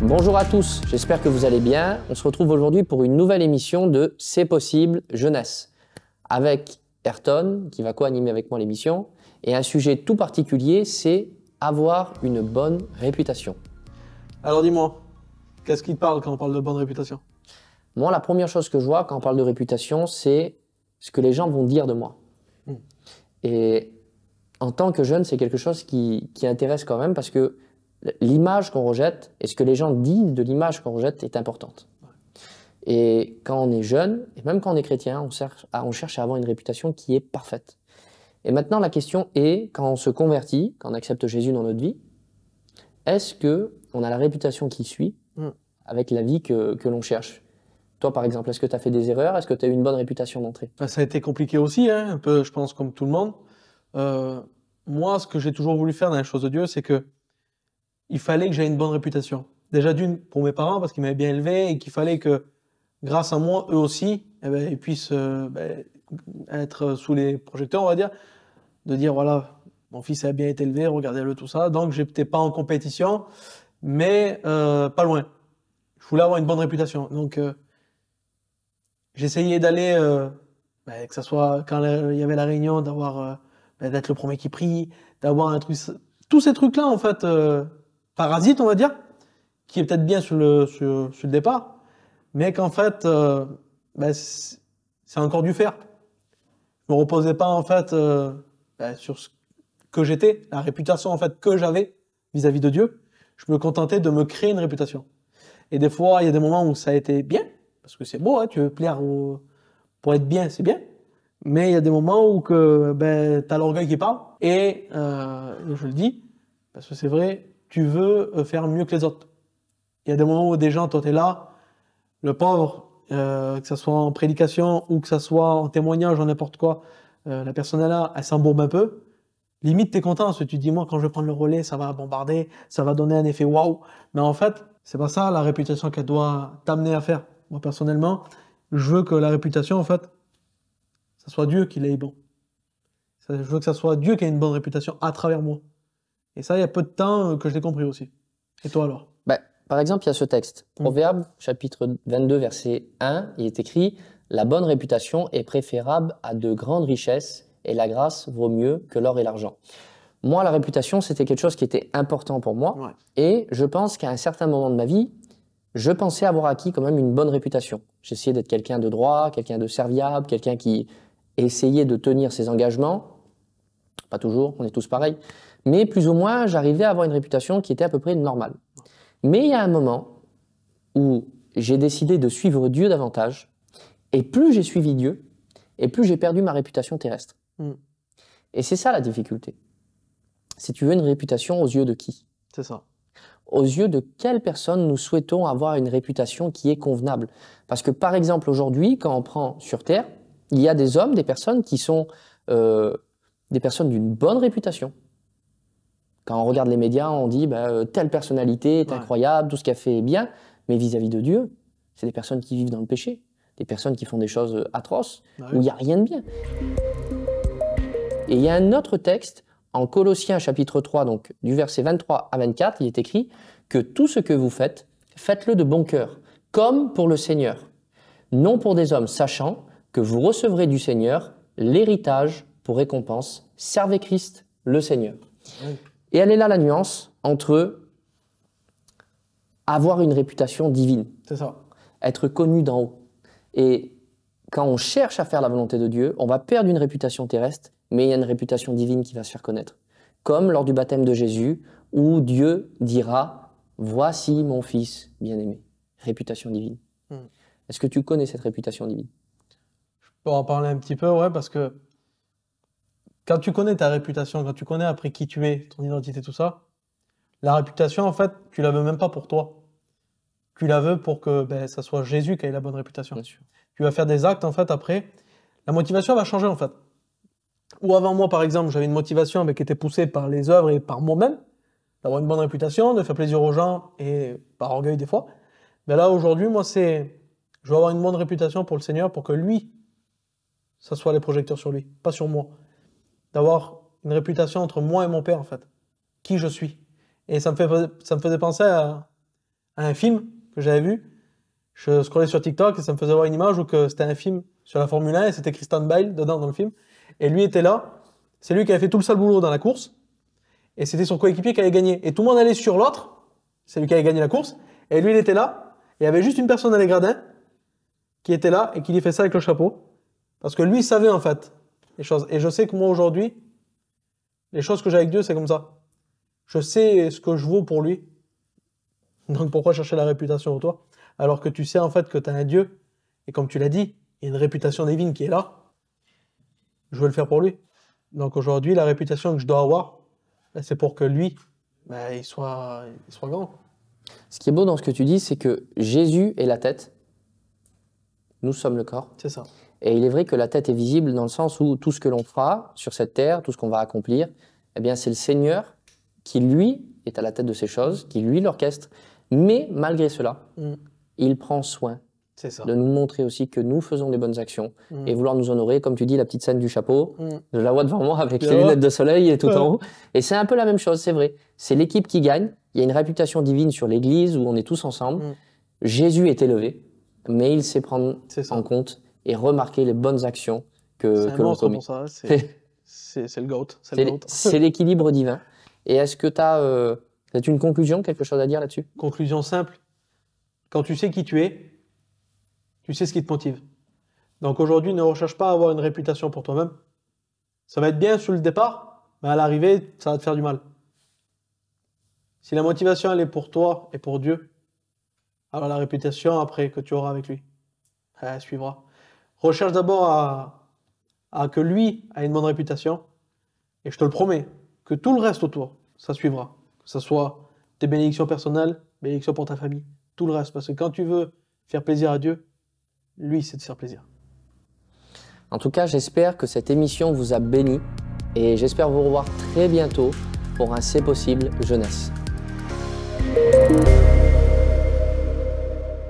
Bonjour à tous, j'espère que vous allez bien. On se retrouve aujourd'hui pour une nouvelle émission de C'est possible jeunesse avec Ayrton qui va co-animer avec moi l'émission et un sujet tout particulier, c'est avoir une bonne réputation. Alors dis-moi, qu'est-ce qui te parle quand on parle de bonne réputation? Moi, la première chose que je vois quand on parle de réputation, c'est ce que les gens vont dire de moi. Et en tant que jeune, c'est quelque chose qui intéresse quand même parce que l'image qu'on rejette et ce que les gens disent de l'image qu'on rejette est importante. Et quand on est jeune, et même quand on est chrétien, on cherche à avoir une réputation qui est parfaite. Et maintenant, la question est, quand on se convertit, quand on accepte Jésus dans notre vie, est-ce qu'on a la réputation qui suit avec la vie que l'on cherche? Toi, par exemple, est-ce que tu as fait des erreurs? Est-ce que tu as eu une bonne réputation d'entrée? Ça a été compliqué aussi, hein, un peu, je pense, comme tout le monde. Moi, ce que j'ai toujours voulu faire dans les choses de Dieu, c'est que il fallait que j'aie une bonne réputation. Déjà d'une, pour mes parents, parce qu'ils m'avaient bien élevé et qu'il fallait que, grâce à moi, eux aussi, ils puissent être sous les projecteurs, on va dire, de dire, voilà, mon fils a bien été élevé, regardez-le, tout ça. Donc, j'étais pas en compétition, mais pas loin. Je voulais avoir une bonne réputation. Donc, j'essayais d'aller, que ce soit quand il y avait la réunion, d'être le premier qui prie, d'avoir un truc, tous ces trucs-là, en fait, parasites, on va dire, qui est peut-être bien sur le départ, mais qu'en fait, c'est encore du faire. Je me reposais pas, en fait, sur ce que j'étais, la réputation, en fait, que j'avais vis-à-vis de Dieu. Je me contentais de me créer une réputation. Et des fois, il y a des moments où ça a été bien, parce que c'est beau, hein, tu veux plaire pour être bien, c'est bien. Mais il y a des moments où t'as l'orgueil qui parle. Et je le dis, parce que c'est vrai, tu veux faire mieux que les autres. Il y a des moments où des gens, toi, t'es là, le pauvre, que ça soit en prédication ou que ça soit en témoignage ou n'importe quoi, la personne est là, elle s'embourbe un peu. Limite, t'es content, parce que tu te dis, moi, quand je vais prendre le relais, ça va bombarder, ça va donner un effet waouh. Mais en fait, c'est pas ça la réputation qu'elle doit t'amener à faire. Moi, personnellement, je veux que la réputation, en fait, ça soit Dieu qui l'ait bon. Je veux que ça soit Dieu qui ait une bonne réputation à travers moi. Et ça, il y a peu de temps que je l'ai compris aussi. Et toi alors? Par exemple, il y a ce texte, Proverbe, chapitre 22, verset 1, il est écrit « La bonne réputation est préférable à de grandes richesses et la grâce vaut mieux que l'or et l'argent. » Moi, la réputation, c'était quelque chose qui était important pour moi. Ouais. Et je pense qu'à un certain moment de ma vie, je pensais avoir acquis quand même une bonne réputation. J'essayais d'être quelqu'un de droit, quelqu'un de serviable, quelqu'un qui essayait de tenir ses engagements. Pas toujours, on est tous pareils. Mais plus ou moins, j'arrivais à avoir une réputation qui était à peu près normale. Mais il y a un moment où j'ai décidé de suivre Dieu davantage. Et plus j'ai suivi Dieu, et plus j'ai perdu ma réputation terrestre. Et c'est ça la difficulté. Si tu veux une réputation aux yeux de qui? C'est ça. Aux yeux de quelle personne nous souhaitons avoir une réputation qui est convenable? Parce que par exemple aujourd'hui, quand on prend sur Terre, il y a des hommes, des personnes qui sont des personnes d'une bonne réputation. Quand on regarde les médias, on dit telle personnalité est incroyable, tout ce qu'elle fait est bien, mais vis-à-vis de Dieu, c'est des personnes qui vivent dans le péché, des personnes qui font des choses atroces, où il n'y a rien de bien. Et il y a un autre texte, en Colossiens chapitre 3, donc du verset 23 à 24, il est écrit que tout ce que vous faites, faites-le de bon cœur, comme pour le Seigneur, non pour des hommes, sachant que vous recevrez du Seigneur l'héritage pour récompense. Servez Christ, le Seigneur. Oui. Et elle est là la nuance entre avoir une réputation divine, c'est ça, être connu d'en haut. Et quand on cherche à faire la volonté de Dieu, on va perdre une réputation terrestre, mais il y a une réputation divine qui va se faire connaître. Comme lors du baptême de Jésus, où Dieu dira « Voici mon fils bien-aimé ». Réputation divine. Est-ce que tu connais cette réputation divine? Je peux en parler un petit peu, ouais, parce que quand tu connais ta réputation, quand tu connais après qui tu es, ton identité, tout ça, la réputation, en fait, tu la veux même pas pour toi. Tu la veux pour que ça soit Jésus qui ait la bonne réputation. Bien sûr. Tu vas faire des actes, en fait, après. La motivation va changer, en fait. Ou avant moi, par exemple, j'avais une motivation qui était poussée par les œuvres et par moi-même, d'avoir une bonne réputation, de faire plaisir aux gens et par orgueil des fois. Mais là, aujourd'hui, moi, je veux avoir une bonne réputation pour le Seigneur pour que lui, ça soit les projecteurs sur lui, pas sur moi. D'avoir une réputation entre moi et mon Père, en fait. Qui je suis. Et ça me faisait penser à un film que j'avais vu. Je scrollais sur TikTok et ça me faisait voir une image où que c'était un film sur la Formule 1 et c'était Christian Bale dedans dans le film. Et lui était là. C'est lui qui avait fait tout le sale boulot dans la course. Et c'était son coéquipier qui avait gagné. Et tout le monde allait sur l'autre. C'est lui qui avait gagné la course. Et lui, il était là. Et il y avait juste une personne dans les gradins qui était là et qui lui fait ça avec le chapeau. Parce que lui, il savait en fait les choses. Et je sais que moi aujourd'hui, les choses que j'ai avec Dieu, c'est comme ça. Je sais ce que je vaux pour lui. Donc pourquoi chercher la réputation pour toi? Alors que tu sais en fait que tu as un Dieu. Et comme tu l'as dit, il y a une réputation divine qui est là. Je veux le faire pour lui. Donc aujourd'hui, la réputation que je dois avoir, c'est pour que lui, il soit grand. Ce qui est beau dans ce que tu dis, c'est que Jésus est la tête, nous sommes le corps. C'est ça. Et il est vrai que la tête est visible dans le sens où tout ce que l'on fera sur cette terre, tout ce qu'on va accomplir, eh bien c'est le Seigneur qui, lui, est à la tête de ces choses, qui, lui, l'orchestre. Mais malgré cela, il prend soin de nous montrer aussi que nous faisons des bonnes actions et vouloir nous honorer. Comme tu dis, la petite scène du chapeau, je la vois devant moi avec les lunettes de soleil et tout en haut. Et c'est un peu la même chose, c'est vrai. C'est l'équipe qui gagne. Il y a une réputation divine sur l'église où on est tous ensemble. Jésus est élevé, mais il sait prendre en compte et remarquer les bonnes actions que l'on commet. C'est le GOAT. C'est l'équilibre divin. Et est-ce que tu as une conclusion, quelque chose à dire là-dessus? Conclusion simple. Quand tu sais qui tu es, tu sais ce qui te motive. Donc aujourd'hui, ne recherche pas à avoir une réputation pour toi-même. Ça va être bien sur le départ, mais à l'arrivée, ça va te faire du mal. Si la motivation, elle est pour toi et pour Dieu, alors la réputation, après, que tu auras avec lui, elle suivra. Recherche d'abord à que lui ait une bonne réputation, et je te le promets, que tout le reste autour, ça suivra. Que ce soit tes bénédictions personnelles, bénédictions pour ta famille, tout le reste. Parce que quand tu veux faire plaisir à Dieu, lui, c'est de faire plaisir. En tout cas, j'espère que cette émission vous a béni et j'espère vous revoir très bientôt pour un C'est possible jeunesse.